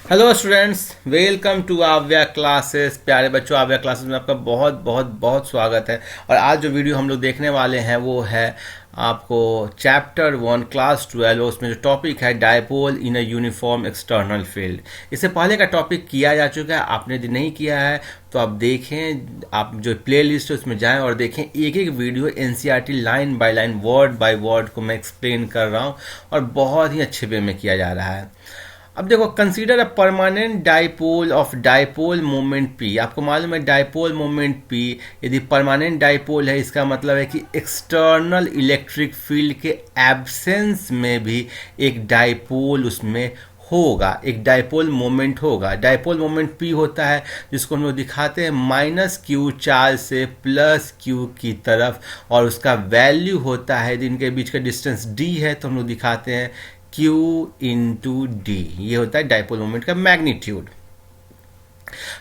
Hello students, welcome to आव्या classes. प्यारे बच्चों, आव्या क्लासेस में आपका बहुत बहुत बहुत स्वागत है। और आज जो वीडियो हम लोग देखने वाले हैं वो है आपको चैप्टर 1 क्लास 12, उसमें जो टॉपिक है dipole in a uniform external field. इससे पहले का टॉपिक किया जा चुका है, आपने यदि नहीं किया है तो आप देखें, आप जो प्ले लिस्ट है उसमें जाएं और देखें। एक एक video NCERT line by line, word by word को मैं एक्सप्लेन कर रहा हूँ और बहुत ही अच्छे वे में किया जा रहा है। अब देखो, consider a permanent dipole of dipole moment P. आपको मालूम है डाइपोल मोमेंट पी यदि परमानेंट डाइपोल है, इसका मतलब है कि एक्सटर्नल इलेक्ट्रिक फील्ड के एब्सेंस में भी एक डाइपोल उसमें होगा, एक डाइपोल मोमेंट होगा। डाइपोल मोमेंट पी होता है जिसको हम लोग दिखाते हैं माइनस क्यू चार्ज से प्लस क्यू की तरफ, और उसका वैल्यू होता है, यदि इनके बीच का डिस्टेंस डी है तो हम लोग दिखाते हैं Q इंटू डी। ये होता है डाइपोल मोमेंट का मैग्नीट्यूड।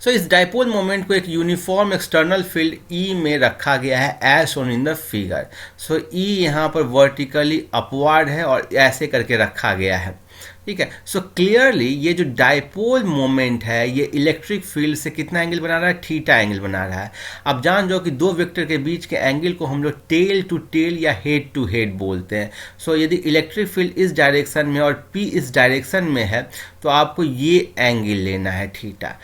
सो इस डाइपोल मोमेंट को एक यूनिफॉर्म एक्सटर्नल फील्ड E में रखा गया है as shown in the figure. So E यहाँ पर वर्टिकली अपवर्ड है और ऐसे करके रखा गया है, ठीक है। सो क्लियरली ये जो डाइपोल मोमेंट है ये इलेक्ट्रिक फील्ड से कितना एंगल बना रहा है? थीटा एंगल बना रहा है। अब जान जाओ कि दो वेक्टर के बीच के एंगल को हम लोग टेल टू टेल या हेड टू हेड बोलते हैं। सो यदि इलेक्ट्रिक फील्ड इस डायरेक्शन में और P इस डायरेक्शन में है तो आपको ये एंगल लेना है थीटा।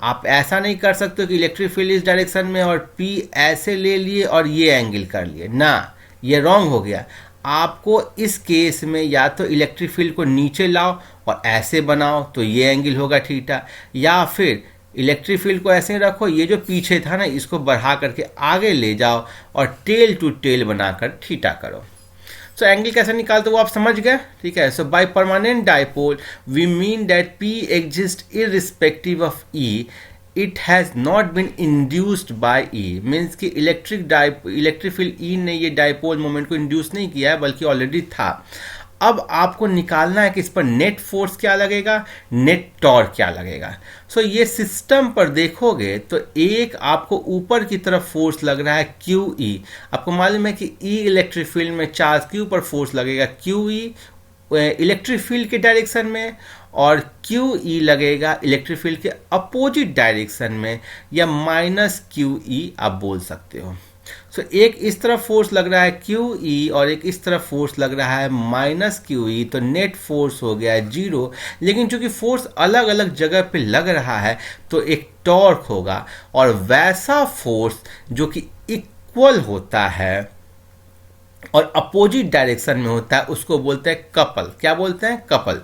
आप ऐसा नहीं कर सकते कि इलेक्ट्रिक फील्ड इस डायरेक्शन में और P ऐसे ले लिए और ये एंगल कर लिए ना, ये रॉन्ग हो गया। आपको इस केस में या तो इलेक्ट्रिक फील्ड को नीचे लाओ और ऐसे बनाओ तो ये एंगल होगा थीटा, या फिर इलेक्ट्रिक फील्ड को ऐसे रखो, ये जो पीछे था ना इसको बढ़ा करके आगे ले जाओ और टेल टू टेल बनाकर थीटा करो। सो एंगल कैसे निकालते वो आप समझ गए, ठीक है। So by permanent dipole we mean that P exist irrespective of E, it has not been induced by E। Means कि इलेक्ट्रिक फील्ड E ने ये डाइपोल मोमेंट को इंड्यूस नहीं किया है बल्कि ऑलरेडी था। अब आपको निकालना है कि इस पर नेट फोर्स क्या लगेगा, नेट टॉर्क क्या लगेगा। सो ये सिस्टम पर देखोगे तो एक आपको ऊपर की तरफ फोर्स लग रहा है QE। आपको मालूम है कि E इलेक्ट्रिक फील्ड में चार्ज Q पर फोर्स लगेगा QE इलेक्ट्रिक फील्ड के डायरेक्शन में, और QE लगेगा इलेक्ट्रिक फील्ड के अपोजिट डायरेक्शन में, या माइनस QE आप बोल सकते हो। सो एक इस तरफ फोर्स लग रहा है QE और एक इस तरफ फोर्स लग रहा है माइनस QE, तो नेट फोर्स हो गया है 0। लेकिन चूंकि फोर्स अलग अलग जगह पे लग रहा है तो एक टॉर्क होगा, और वैसा फोर्स जो कि इक्वल होता है और अपोजिट डायरेक्शन में होता है उसको बोलते हैं कपल। क्या बोलते हैं? कपल।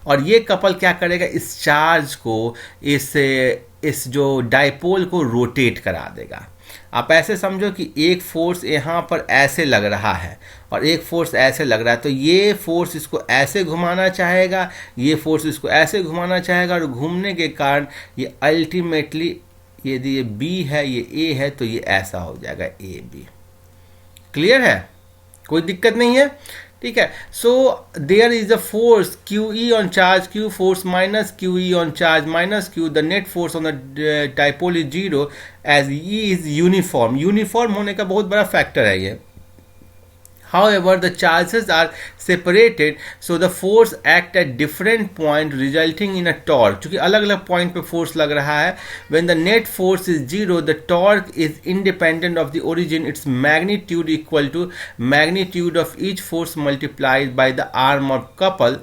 और ये कपल क्या करेगा? इस चार्ज को, इस जो डाइपोल को रोटेट करा देगा। आप ऐसे समझो कि एक फोर्स यहाँ पर ऐसे लग रहा है और एक फोर्स ऐसे लग रहा है, तो ये फोर्स इसको ऐसे घुमाना चाहेगा, ये फोर्स इसको ऐसे घुमाना चाहेगा, और घूमने के कारण ये अल्टीमेटली, यदि ये B है ये A है तो ये ऐसा हो जाएगा AB। क्लियर है? कोई दिक्कत नहीं है, ठीक है। So there is a force QE on charge Q, force minus QE on charge minus Q, the net force on the dipole is 0 as E is uniform. Uniform होने का बहुत बड़ा फैक्टर है ये। However, the charges are separated, so the force act at different point resulting in a torque. क्योंकि अलग अलग point पे फोर्स लग रहा है, when the net force is 0, the torque is independent of the origin, its magnitude equal to magnitude of each force multiplied by the arm of couple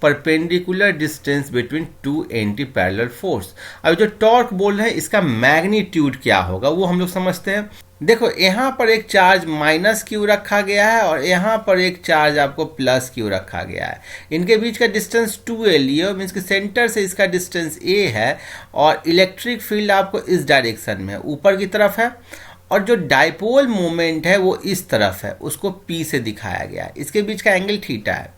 perpendicular distance between two anti parallel force. अब जो torque बोल रहे हैं इसका magnitude क्या होगा वो हम लोग समझते हैं। देखो, यहाँ पर एक चार्ज माइनस Q रखा गया है और यहाँ पर एक चार्ज आपको प्लस Q रखा गया है। इनके बीच का डिस्टेंस 2L, ये मीन्स कि सेंटर से इसका डिस्टेंस A है, और इलेक्ट्रिक फील्ड आपको इस डायरेक्शन में ऊपर की तरफ है, और जो डाइपोल मोमेंट है वो इस तरफ है, उसको P से दिखाया गया है। इसके बीच का एंगल थीटा है।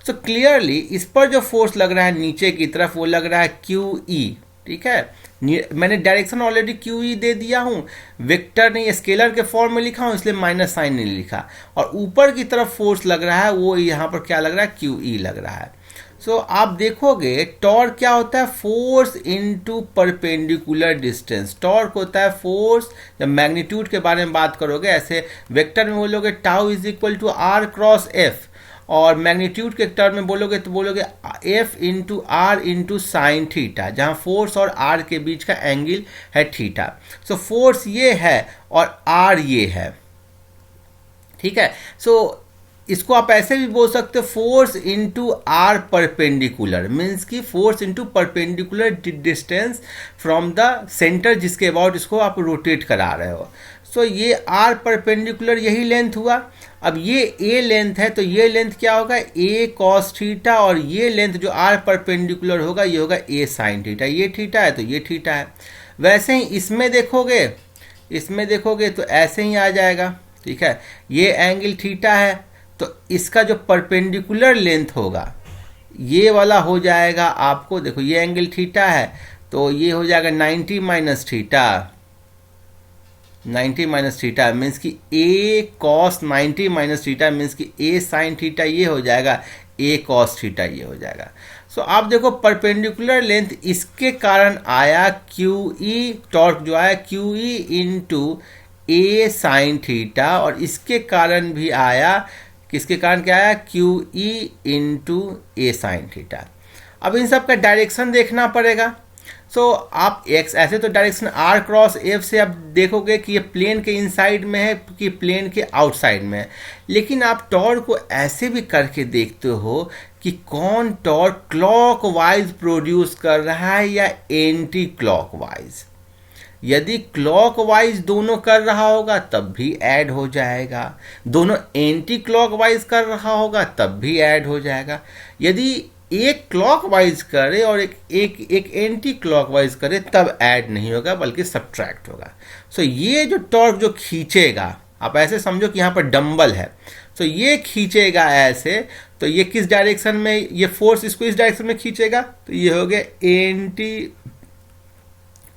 सो क्लियरली इस पर जो फोर्स लग रहा है नीचे की तरफ वो लग रहा है QE, ठीक है। मैंने डायरेक्शन ऑलरेडी QE दे दिया हूँ, वेक्टर नहीं स्केलर के फॉर्म में लिखा हूँ इसलिए माइनस साइन नहीं लिखा, और ऊपर की तरफ फोर्स लग रहा है वो यहाँ पर क्या लग रहा है? QE लग रहा है। सो आप देखोगे टॉर्क क्या होता है? Force into perpendicular distance. Torque होता है फोर्स, जब मैग्नीट्यूड के बारे में बात करोगे ऐसे वेक्टर में बोलोगे tau is equal to R cross F, और मैग्नीट्यूड के टर्म में बोलोगे तो बोलोगे F into R into sine theta, जहाँ फोर्स और आर के बीच का एंगल है थीटा। सो फोर्स ये है और आर ये है, ठीक है। सो इसको आप ऐसे भी बोल सकते हो force into r perpendicular, means की force into perpendicular distance from the centre जिसके अबाउट इसको आप रोटेट करा रहे हो। सो ये आर परपेंडिकुलर यही लेंथ हुआ। अब ये ए लेंथ है तो ये लेंथ क्या होगा, ए कॉस थीटा, और ये लेंथ जो आर परपेंडिकुलर होगा ये होगा ए साइन थीटा। ये थीटा है तो ये थीटा है। वैसे ही इसमें देखोगे तो ऐसे ही आ जाएगा, ठीक है। ये एंगल थीटा है तो इसका जो परपेंडिकुलर लेंथ होगा ये वाला हो जाएगा आपको, देखो ये एंगल थीटा है तो ये हो जाएगा 90 minus theta, 90 minus theta means कि ए कॉस 90 माइनस थीटा मीन्स कि ए साइन थीटा ये हो जाएगा, ए कॉस थीटा ये हो जाएगा। सो आप देखो परपेंडिकुलर लेंथ इसके कारण आया क्यू ई, टॉर्क जो आया क्यू ई इंटू ए साइन थीटा, और इसके कारण भी आया, किसके कारण क्या आया, क्यू ई इंटू ए साइन थीटा। अब इन सब का डायरेक्शन देखना पड़ेगा। सो आप एक्स ऐसे तो डायरेक्शन आर क्रॉस एफ से आप देखोगे कि ये प्लेन के इनसाइड में है कि प्लेन के आउटसाइड में है, लेकिन आप टॉर्क को ऐसे भी करके देखते हो कि कौन टॉर्क क्लॉकवाइज प्रोड्यूस कर रहा है या एंटी क्लॉकवाइज। यदि क्लॉकवाइज दोनों कर रहा होगा तब भी ऐड हो जाएगा, दोनों एंटी क्लॉकवाइज कर रहा होगा तब भी ऐड हो जाएगा। यदि एक क्लॉकवाइज करे और एक एंटी क्लॉकवाइज करे तब ऐड नहीं होगा बल्कि सब्ट्रैक्ट होगा। सो ये जो टॉर्क जो खींचेगा, आप ऐसे समझो कि यहाँ पर डंबल है, सो ये खींचेगा ऐसे, तो ये किस डायरेक्शन में, ये फोर्स इसको इस डायरेक्शन में खींचेगा तो ये हो गया एंटी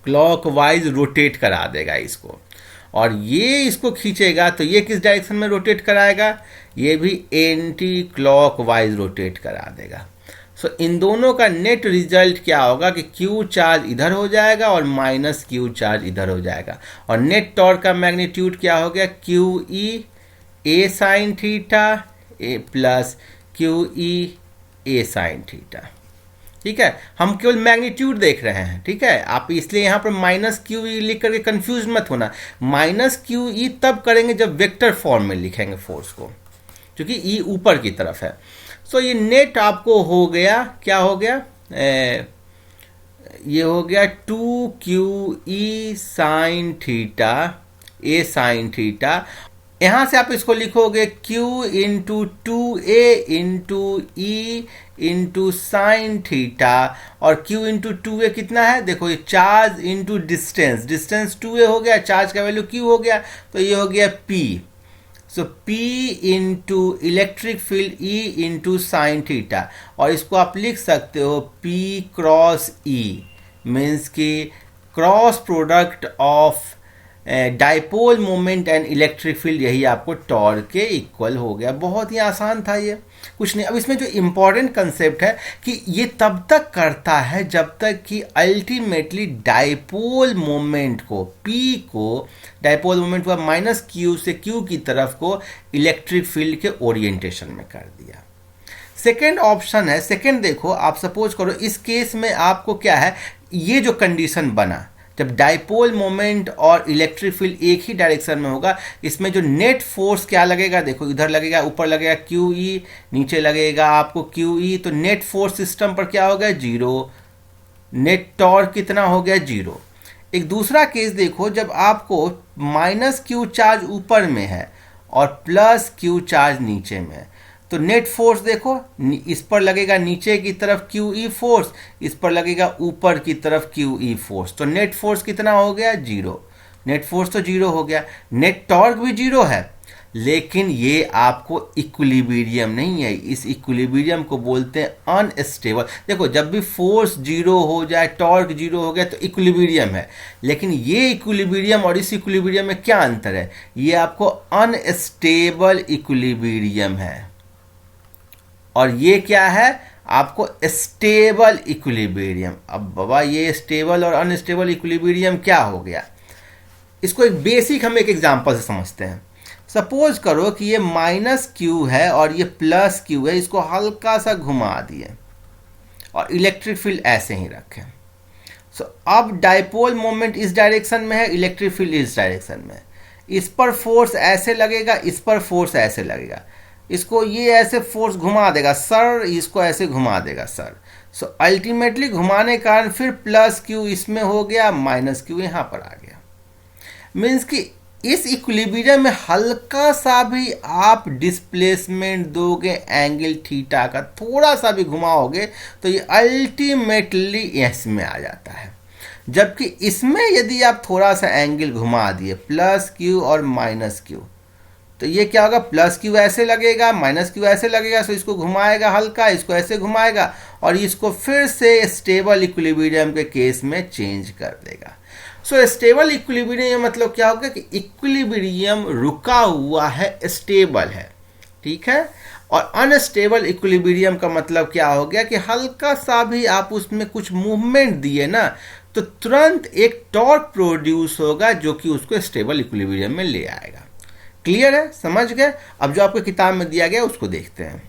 क्लॉकवाइज रोटेट करा देगा इसको, और ये इसको खींचेगा तो ये किस डायरेक्शन में रोटेट कराएगा, ये भी एंटी क्लॉकवाइज रोटेट करा देगा। सो इन दोनों का नेट रिजल्ट क्या होगा कि क्यू चार्ज इधर हो जाएगा और माइनस क्यू चार्ज इधर हो जाएगा, और नेट टॉर्क का मैग्नीट्यूड क्या हो गया, क्यू ई ए साइन थीटा ए प्लस क्यू ई ए साइन थीटा। ठीक है, हम केवल मैग्नीट्यूड देख रहे हैं, ठीक है। आप इसलिए यहाँ पर माइनस क्यू ई लिख करके कंफ्यूज मत होना। माइनस क्यू ई तब करेंगे जब वेक्टर फॉर्म में लिखेंगे फोर्स को, क्योंकि ई ऊपर की तरफ है। सो ये नेट आपको हो गया, क्या हो गया, ये हो गया 2QE साइन थीटा ए साइन थीटा। यहाँ से आप इसको लिखोगे Q into 2A into E into sine theta, और Q इंटू 2A कितना है, देखो ये charge into distance, distance 2A हो गया, चार्ज का वैल्यू Q हो गया, तो ये हो गया P। सो P into electric field E into sine theta, और इसको आप लिख सकते हो P क्रॉस E, मीन्स की cross product of dipole moment and electric field, यही आपको टॉर्क के इक्वल हो गया। बहुत ही आसान था ये, कुछ नहीं। अब इसमें जो इम्पोर्टेंट कंसेप्ट है कि ये तब तक करता है जब तक कि अल्टीमेटली डाइपोल मोमेंट को, P को डाइपोल मोमेंट को माइनस Q से Q की तरफ को इलेक्ट्रिक फील्ड के ओरिएंटेशन में कर दिया। सेकेंड ऑप्शन है, सेकेंड देखो, आप सपोज करो इस केस में आपको क्या है, ये जो कंडीशन बना जब डाइपोल मोमेंट और इलेक्ट्रिक फील्ड एक ही डायरेक्शन में होगा, इसमें जो नेट फोर्स क्या लगेगा, देखो इधर लगेगा, ऊपर लगेगा QE, नीचे लगेगा आपको QE, तो नेट फोर्स सिस्टम पर क्या हो गया, जीरो। नेट टॉर्क कितना हो गया, जीरो। एक दूसरा केस देखो, जब आपको माइनस Q चार्ज ऊपर में है और प्लस Q चार्ज नीचे में है, तो नेट फोर्स देखो, इस पर लगेगा नीचे की तरफ QE फोर्स, इस पर लगेगा ऊपर की तरफ QE फोर्स, तो नेट फोर्स कितना हो गया, जीरो। नेट फोर्स तो जीरो हो गया, नेट टॉर्क भी जीरो है, लेकिन ये आपको इक्विलिब्रियम नहीं है। इस इक्विलिब्रियम को बोलते हैं अनस्टेबल। देखो जब भी फोर्स जीरो हो जाए, टॉर्क जीरो हो गया तो इक्विलिब्रियम है, लेकिन ये इक्विलिब्रियम और इस इक्विलिब्रियम में क्या अंतर है, ये आपको अनस्टेबल इक्विलिब्रियम है, और ये क्या है, आपको स्टेबल इक्विलिब्रियम। अब बाबा ये स्टेबल और अनस्टेबल इक्विलिब्रियम क्या हो गया, इसको एक बेसिक हम एक एग्जांपल से समझते हैं। सपोज करो कि ये माइनस क्यू है और ये प्लस क्यू है, इसको हल्का सा घुमा दिए और इलेक्ट्रिक फील्ड ऐसे ही रखें। सो अब डाइपोल मोमेंट इस डायरेक्शन में है, इलेक्ट्रिक फील्ड इस डायरेक्शन में है। इस पर फोर्स ऐसे लगेगा, इस पर फोर्स ऐसे लगेगा, इसको ये ऐसे फोर्स घुमा देगा सर, इसको ऐसे घुमा देगा सर। सो अल्टीमेटली घुमाने के कारण फिर प्लस क्यू इसमें हो गया, माइनस क्यू यहाँ पर आ गया। मीन्स कि इस इक्विलिब्रियम में हल्का सा भी आप डिस्प्लेसमेंट दोगे एंगल थीटा का, थोड़ा सा भी घुमाओगे तो ये अल्टीमेटली इसमें आ जाता है। जबकि इसमें यदि आप थोड़ा सा एंगल घुमा दिए प्लस क्यू और माइनस क्यू, तो ये क्या होगा, प्लस क्यू ऐसे लगेगा, माइनस क्यू ऐसे लगेगा। सो इसको घुमाएगा हल्का, इसको ऐसे घुमाएगा और इसको फिर से स्टेबल इक्विलिब्रियम के केस में चेंज कर देगा। सो स्टेबल इक्विलिब्रियम मतलब क्या होगा कि इक्विलिब्रियम रुका हुआ है, स्टेबल है, ठीक है। और अनस्टेबल इक्विलिब्रियम का मतलब क्या हो गया कि हल्का सा भी आप उसमें कुछ मूवमेंट दिए ना तो तुरंत एक टॉर्क प्रोड्यूस होगा जो कि उसको स्टेबल इक्विलिब्रियम में ले आएगा। क्लियर है, समझ गए। अब जो आपको किताब में दिया गया उसको देखते हैं।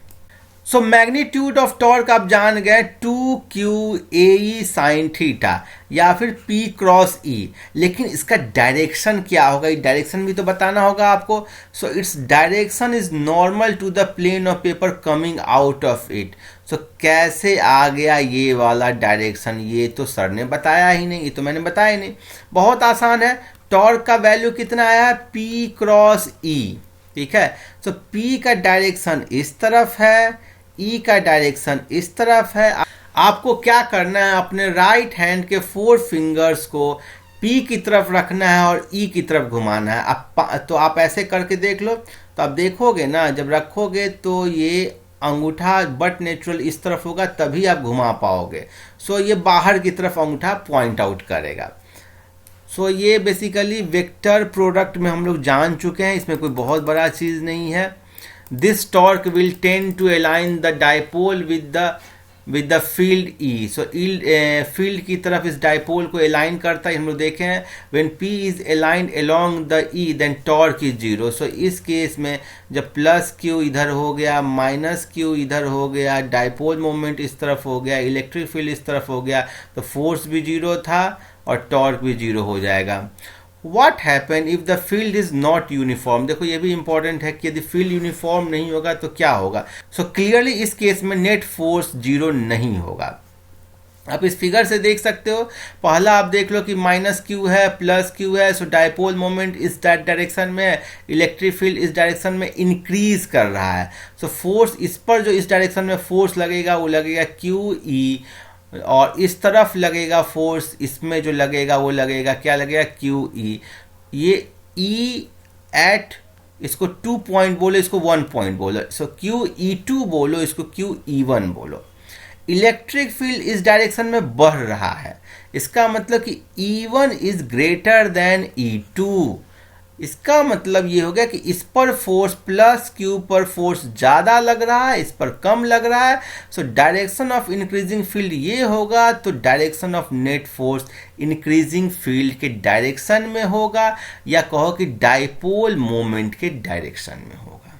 सो मैग्नीट्यूड ऑफ टॉर्क आप जान गए 2qa साइन थीटा या फिर P क्रॉस E, लेकिन इसका डायरेक्शन क्या होगा, ये डायरेक्शन भी तो बताना होगा आपको। So its direction is normal to the plane of paper coming out of it. So कैसे आ गया ये वाला डायरेक्शन, ये तो सर ने बताया ही नहीं, ये तो मैंने बताया ही नहीं। बहुत आसान है, टॉर्क का वैल्यू कितना आया है, P क्रॉस E, ठीक है। सो P का डायरेक्शन इस तरफ है, E का डायरेक्शन इस तरफ है। आपको क्या करना है, अपने राइट हैंड के 4 फिंगर्स को P की तरफ रखना है और E की तरफ घुमाना है। तो आप ऐसे करके देख लो, तो आप देखोगे ना, जब रखोगे तो ये अंगूठा बट नेचुरल इस तरफ होगा, तभी आप घुमा पाओगे। सो ये बाहर की तरफ अंगूठा पॉइंट आउट करेगा। सो ये बेसिकली वेक्टर प्रोडक्ट में हम लोग जान चुके हैं, इसमें कोई बहुत बड़ा चीज़ नहीं है। This torque will tend to align the dipole with the field E. So field की तरफ इस dipole को align करता है, हम लोग देखे हैं। When P is aligned along the E, then torque is 0. So इस केस में जब प्लस Q इधर हो गया, माइनस Q इधर हो गया, डाइपोल मोमेंट इस तरफ हो गया, इलेक्ट्रिक फील्ड इस तरफ हो गया, तो फोर्स भी 0 था और टॉर्क भी 0 हो जाएगा। What happen if the field is not uniform? देखो ये भी इंपॉर्टेंट है कि यदि फील्ड यूनिफॉर्म नहीं होगा तो क्या होगा। सो क्लियरली इस केस में नेट फोर्स 0 नहीं होगा। आप इस फिगर से देख सकते हो, पहला आप देख लो कि माइनस क्यू है, प्लस क्यू है। सो डाइपोल मोमेंट इस डायरेक्शन में है, इलेक्ट्रिक फील्ड इस डायरेक्शन में इंक्रीज कर रहा है। सो फोर्स इस पर जो इस डायरेक्शन में फोर्स लगेगा वो लगेगा क्यू ई, और इस तरफ लगेगा फोर्स, इसमें जो लगेगा वो लगेगा क्या लगेगा, क्यू ई। ये ई एट, इसको 2 पॉइंट बोलो, इसको 1 पॉइंट बोलो। सो क्यू ई 2 बोलो, इसको क्यू ई 1 बोलो। इलेक्ट्रिक फील्ड इस डायरेक्शन में बढ़ रहा है, इसका मतलब कि E1 is greater than E2। इसका मतलब ये हो गया कि इस पर फोर्स प्लस क्यू पर फोर्स ज़्यादा लग रहा है, इस पर कम लग रहा है। So direction of increasing field ये होगा, तो direction of net force increasing field के डायरेक्शन में होगा, या कहो कि डाइपोल मोमेंट के डायरेक्शन में होगा।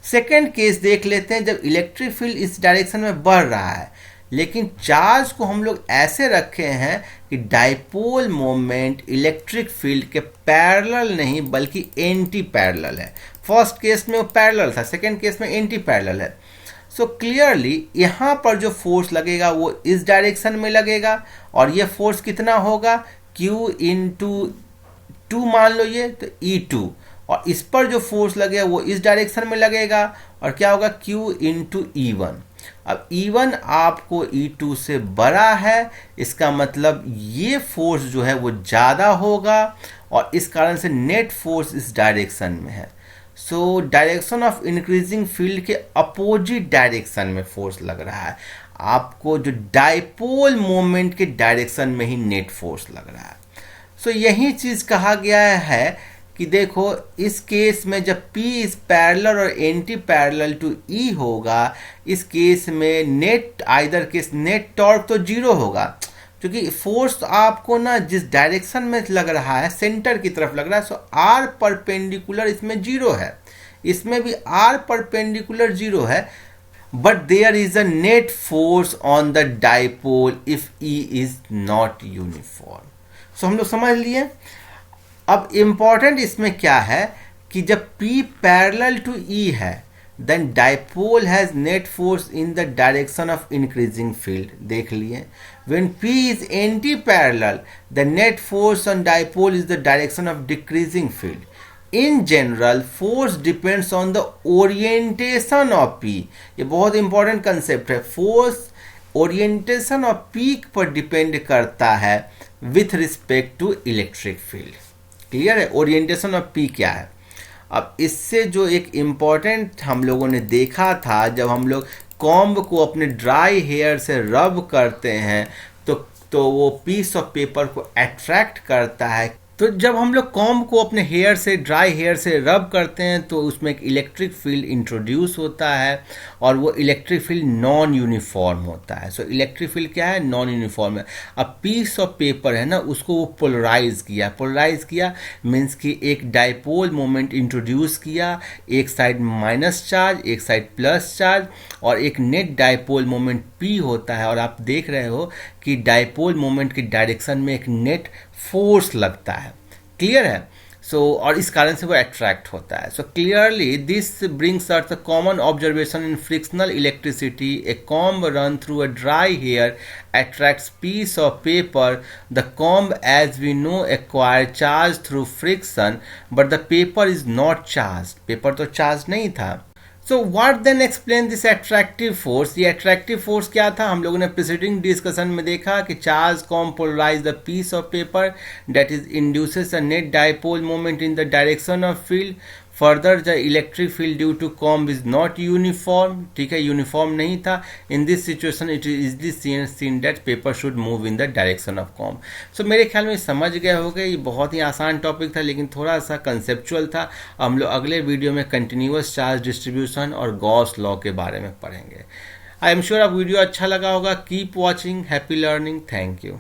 सेकेंड केस देख लेते हैं, जब इलेक्ट्रिक फील्ड इस डायरेक्शन में बढ़ रहा है लेकिन चार्ज को हम लोग ऐसे रखे हैं कि डाइपोल मोमेंट इलेक्ट्रिक फील्ड के पैरेलल नहीं बल्कि एंटी पैरेलल है। फर्स्ट केस में वो पैरेलल था, सेकेंड केस में एंटी पैरेलल है। सो क्लियरली यहाँ पर जो फोर्स लगेगा वो इस डायरेक्शन में लगेगा, और ये फोर्स कितना होगा, Q इंटू 2 मान लो ये, तो E2। और इस पर जो फोर्स लगेगा वो इस डायरेक्शन में लगेगा, और क्या होगा, Q इंटू E1। अब E1 आपको E2 से बड़ा है, इसका मतलब ये फोर्स जो है वो ज़्यादा होगा, और इस कारण से नेट फोर्स इस डायरेक्शन में है। So direction of increasing field के अपोजिट डायरेक्शन में फोर्स लग रहा है, आपको जो डाइपोल मोमेंट के डायरेक्शन में ही नेट फोर्स लग रहा है। सो यही चीज़ कहा गया है कि देखो इस केस में जब P इज पैरेलल और एंटी पैरेलल टू E होगा, इस केस में net either case net torque तो 0 होगा, क्योंकि फोर्स आपको ना जिस डायरेक्शन में लग रहा है सेंटर की तरफ लग रहा है। सो R परपेंडिकुलर इसमें 0 है, इसमें भी R परपेंडिकुलर 0 है, but there is a net force on the dipole if E is not uniform. So हम लोग समझ लिए। अब इम्पॉर्टेंट इसमें क्या है कि जब P पैरेलल टू E है, then dipole has net force in the direction of increasing field। देख लिए। When P is anti-parallel, the net force on dipole is the direction of decreasing field। In general, force depends on the orientation of P। ये बहुत important concept है। Force orientation of P पर depend करता है with respect to electric field. Clear है? Orientation of P क्या है। अब इससे जो एक इम्पॉर्टेंट हम लोगों ने देखा था, जब हम लोग कॉम्ब को अपने ड्राई हेयर से रब करते हैं तो वो पीस ऑफ पेपर को अट्रैक्ट करता है। तो जब हम लोग कॉम्ब को अपने हेयर से, ड्राई हेयर से रब करते हैं तो उसमें एक इलेक्ट्रिक फील्ड इंट्रोड्यूस होता है और वो इलेक्ट्रिक फील्ड नॉन यूनिफॉर्म होता है। सो इलेक्ट्रिक फील्ड क्या है? नॉन यूनिफॉर्म है। अब पीस ऑफ पेपर है ना, उसको वो पोलराइज किया। पोलराइज किया मीन्स कि एक डाइपोल मोमेंट इंट्रोड्यूस किया, एक साइड माइनस चार्ज, एक साइड प्लस चार्ज, और एक नेट डाइपोल मोमेंट P होता है। और आप देख रहे हो कि डाइपोल मोमेंट की डायरेक्शन में एक नेट फोर्स लगता है। क्लियर है? और इस कारण से वो अट्रैक्ट होता है। Clearly this brings us the common observation in frictional electricity. A comb run through a dry hair attracts piece of paper। The comb, as we know, acquire charge through friction, but the paper is not charged। Paper तो charge नहीं था। So what then explain this attractive force? ये attractive force क्या था? हम लोगों ने preceding discussion में देखा कि charge comb polarize the piece of paper that is induces a net dipole moment in the direction of field। Further, the electric field due to comb is not uniform। ठीक है, uniform नहीं था। In this situation it is easily seen that paper should move in the direction of comb। So मेरे ख्याल में समझ गए होंगे। ये बहुत ही आसान टॉपिक था लेकिन थोड़ा सा कंसेप्चुअल था। हम लोग अगले वीडियो में कंटिन्यूअस चार्ज डिस्ट्रीब्यूशन और गॉस लॉ के बारे में पढ़ेंगे। आई एम श्योर आप वीडियो अच्छा लगा होगा। Keep watching. Happy learning. Thank you.